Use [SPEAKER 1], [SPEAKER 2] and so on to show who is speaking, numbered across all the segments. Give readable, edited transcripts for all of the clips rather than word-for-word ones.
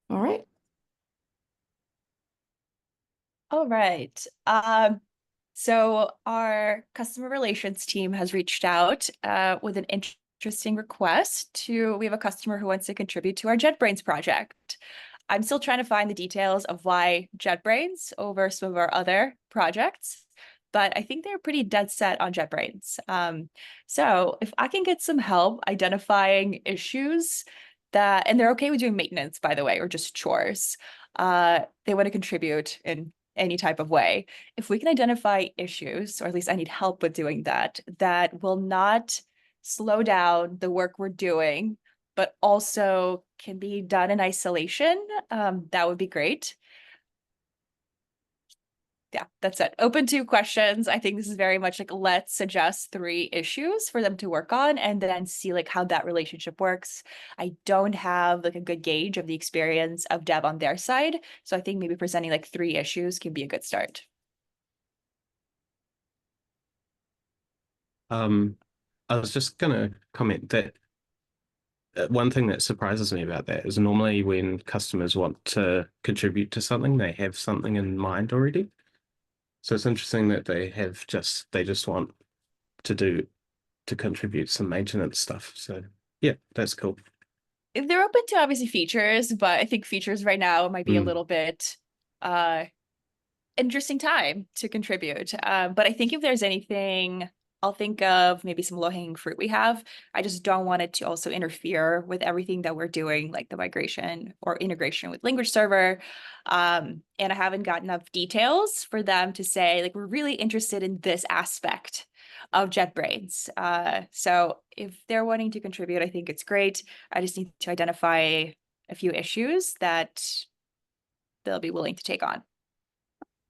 [SPEAKER 1] All right.
[SPEAKER 2] All right. So our customer relations team has reached out with an interesting request to, we have a customer who wants to contribute to our JetBrains project. I'm still trying to find the details of why JetBrains over some of our other projects, but I think they're pretty dead set on JetBrains. So if I can get some help identifying issues that, and they're okay with doing maintenance, by the way, or just chores. They want to contribute in any type of way. If we can identify issues, or at least I need help with doing that, that will not slow down the work we're doing, but also can be done in isolation, that would be great. Yeah, that's it. Open to questions. I think this is very much like let's suggest three issues for them to work on and then see like how that relationship works. I don't have like a good gauge of the experience of dev on their side. So I think maybe presenting like three issues can be a good start.
[SPEAKER 3] Um, I was just gonna comment that one thing that surprises me about that is normally when customers want to contribute to something, they have something in mind already. So it's interesting that they just want to do to contribute some maintenance stuff. So yeah, that's cool.
[SPEAKER 2] They're open to obviously features, but I think features right now might be a
[SPEAKER 3] Mm.
[SPEAKER 2] little bit uh interesting time to contribute. But I think if there's anything, I'll think of maybe some low-hanging fruit we have. I just don't want it to also interfere with everything that we're doing, like the migration or integration with language server. And I haven't got enough details for them to say, like, we're really interested in this aspect of JetBrains. So if they're wanting to contribute, I think it's great. I just need to identify a few issues that they'll be willing to take on.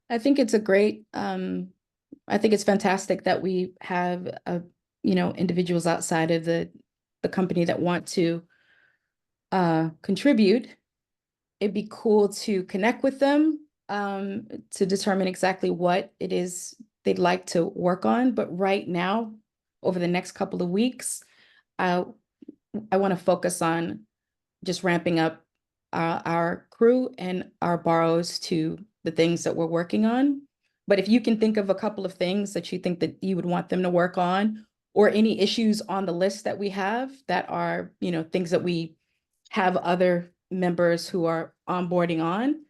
[SPEAKER 1] I think it's a great, I think it's fantastic that we have, individuals outside of the company that want to contribute. It'd be cool to connect with them to determine exactly what it is they'd like to work on. But right now, over the next couple of weeks, I I want to focus on just ramping up our crew and our borrows to the things that we're working on. But if you can think of a couple of things that you think that you would want them to work on, or any issues on the list that we have that are, things that we have other members who are onboarding on,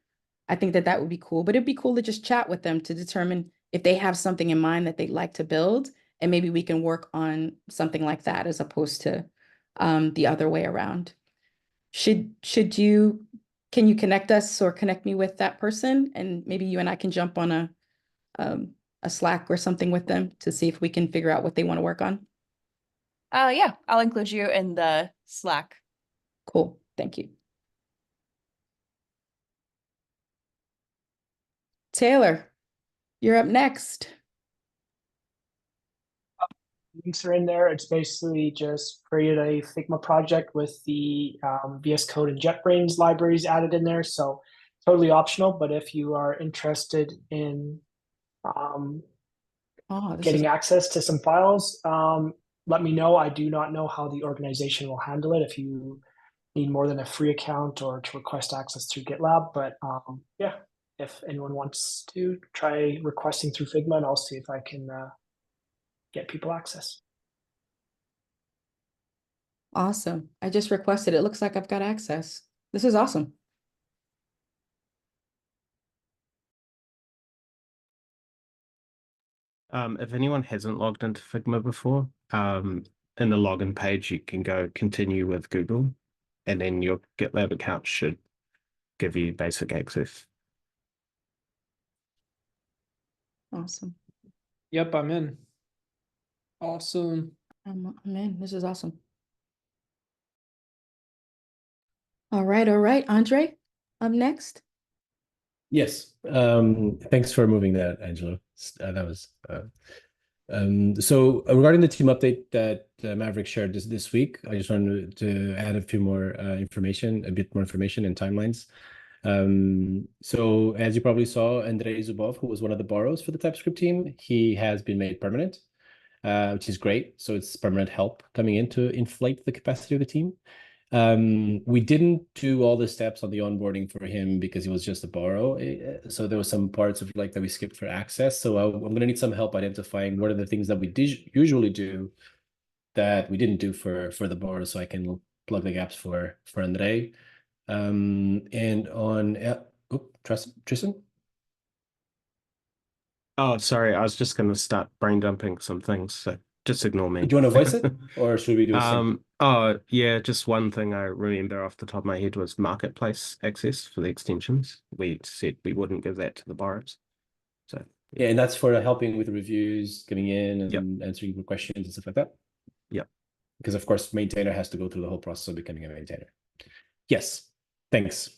[SPEAKER 1] I think that that would be cool. But it'd be cool to just chat with them to determine if they have something in mind that they'd like to build, and maybe we can work on something like that as opposed to the other way around. Should you can you connect us or connect me with that person, and maybe you and I can jump on a Slack or something with them to see if we can figure out what they want to work on?
[SPEAKER 2] Yeah, I'll include you in the Slack.
[SPEAKER 1] Cool. Thank you. Taylor, you're up next.
[SPEAKER 4] Links are in there. It's basically just created a Figma project with the VS Code and JetBrains libraries added in there. So totally optional, but if you are interested in um,
[SPEAKER 1] Oh, this is
[SPEAKER 4] getting access to some files, let me know. I do not know how the organization will handle it if you need more than a free account or to request access through GitLab. But yeah, if anyone wants to try requesting through Figma, and I'll see if I can get people access.
[SPEAKER 1] awesome. I just requested. It looks like I've got access. This is awesome.
[SPEAKER 3] If anyone hasn't logged into Figma before, in the login page, you can go continue with Google, and then your GitLab account should give you basic access.
[SPEAKER 1] Awesome.
[SPEAKER 5] Yep, I'm in. Awesome.
[SPEAKER 1] I'm in. This is awesome. All right, all right. Andre, up next.
[SPEAKER 6] Yes. Thanks for moving that, Angelo. That was so regarding the team update that Maverick shared this week, I just wanted to add a few more a bit more information and timelines. So as you probably saw, Andrei Zubov, who was one of the borrows for the TypeScript team, he has been made permanent, which is great. So it's permanent help coming in to inflate the capacity of the team. We didn't do all the steps on the onboarding for him because he was just a borrow. So there was some parts of like that we skipped for access. So I'm gonna need some help identifying what are the things that we usually do that we didn't do for the borrow, so I can plug the gaps for Andre. And on Tristan.
[SPEAKER 3] Oh, sorry. I was just going to start brain dumping some things, so just ignore me.
[SPEAKER 6] Do you want to voice it, or should we do a
[SPEAKER 3] Oh, yeah, just one thing I remember off the top of my head was marketplace access for the extensions. We said we wouldn't give that to the borrowers. So,
[SPEAKER 6] Yeah, and that's for helping with reviews, coming in
[SPEAKER 3] Yep.
[SPEAKER 6] and answering your questions and stuff like that.
[SPEAKER 3] Yep.
[SPEAKER 6] Because of course, maintainer has to go through the whole process of becoming a maintainer. Yes, thanks.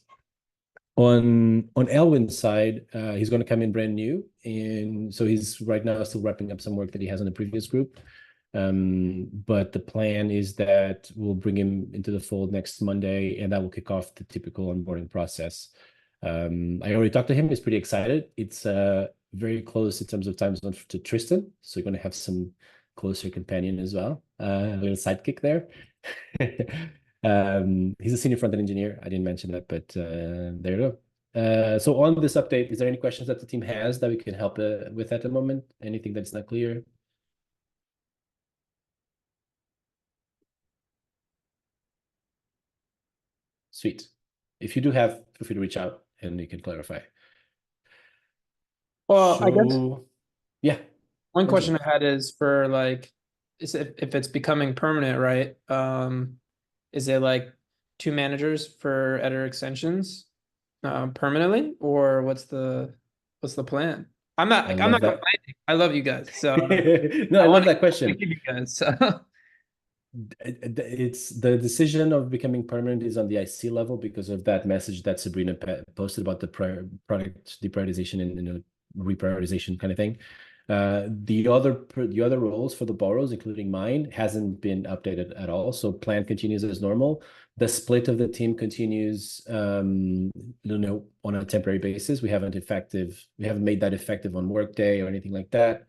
[SPEAKER 6] On Elwin's side, he's going to come in brand new, and so he's right now still wrapping up some work that he has in the previous group. But the plan is that we'll bring him into the fold next Monday, and that will kick off the typical onboarding process. I already talked to him. He's pretty excited. It's very close in terms of time zone to Tristan, so you're going to have some closer companion as well. A little sidekick there. He's a senior front-end engineer. I didn't mention that, but there you go. So on this update, is there any questions that the team has that we can help with at the moment? Anything that's not clear? Sweet. If you do have, feel free to reach out and you can clarify.
[SPEAKER 5] Well, I guess
[SPEAKER 6] So, yeah.
[SPEAKER 5] one
[SPEAKER 6] Benjamin.
[SPEAKER 5] question I had is for like, is if it's becoming permanent, right? Is it like 2 managers for editor extensions, permanently, or what's the plan? I'm not
[SPEAKER 6] I
[SPEAKER 5] I'm
[SPEAKER 6] love
[SPEAKER 5] not
[SPEAKER 6] that.
[SPEAKER 5] complaining. I love you guys, so
[SPEAKER 6] No, I love
[SPEAKER 5] wanna
[SPEAKER 6] that question.
[SPEAKER 5] keep you guys. So.
[SPEAKER 6] It's the decision of becoming permanent is on the IC level because of that message that Sabrina posted about the product deprioritization and reprioritization kind of thing. The other roles for the borrows, including mine, hasn't been updated at all. So plan continues as normal. The split of the team continues, on a temporary basis. We haven't made that effective on Workday or anything like that.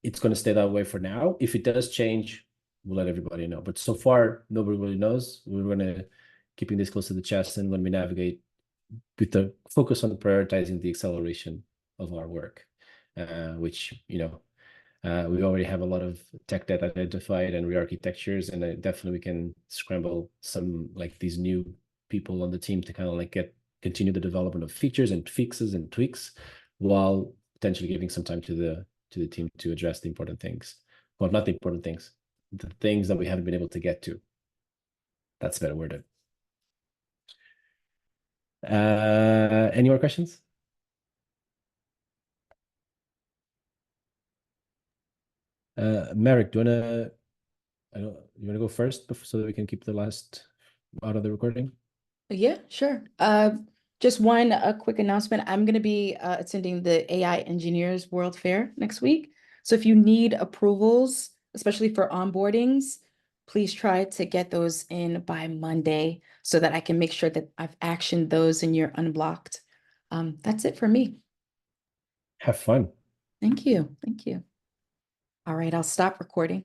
[SPEAKER 6] It's going to stay that way for now. If it does change, we'll let everybody know. But so far, nobody really knows. We're going to keeping this close to the chest, and when we navigate with the focus on prioritizing the acceleration of our work, which we already have a lot of tech debt identified and re-architectures, and definitely we can scramble some like these new people on the team to kind of like continue the development of features and fixes and tweaks, while potentially giving some time to the team to address the important things. Well, not the important things, the things that we haven't been able to get to. That's a better word. Any more questions? Merrick, you wanna go first so that we can keep the last out of the recording?
[SPEAKER 1] Yeah, sure. Just a quick announcement. I'm going to be attending the AI Engineers World Fair next week. So if you need approvals, especially for onboardings, please try to get those in by Monday so that I can make sure that I've actioned those and you're unblocked. That's it for me.
[SPEAKER 6] Have fun.
[SPEAKER 1] Thank you. Thank you. All right, I'll stop recording.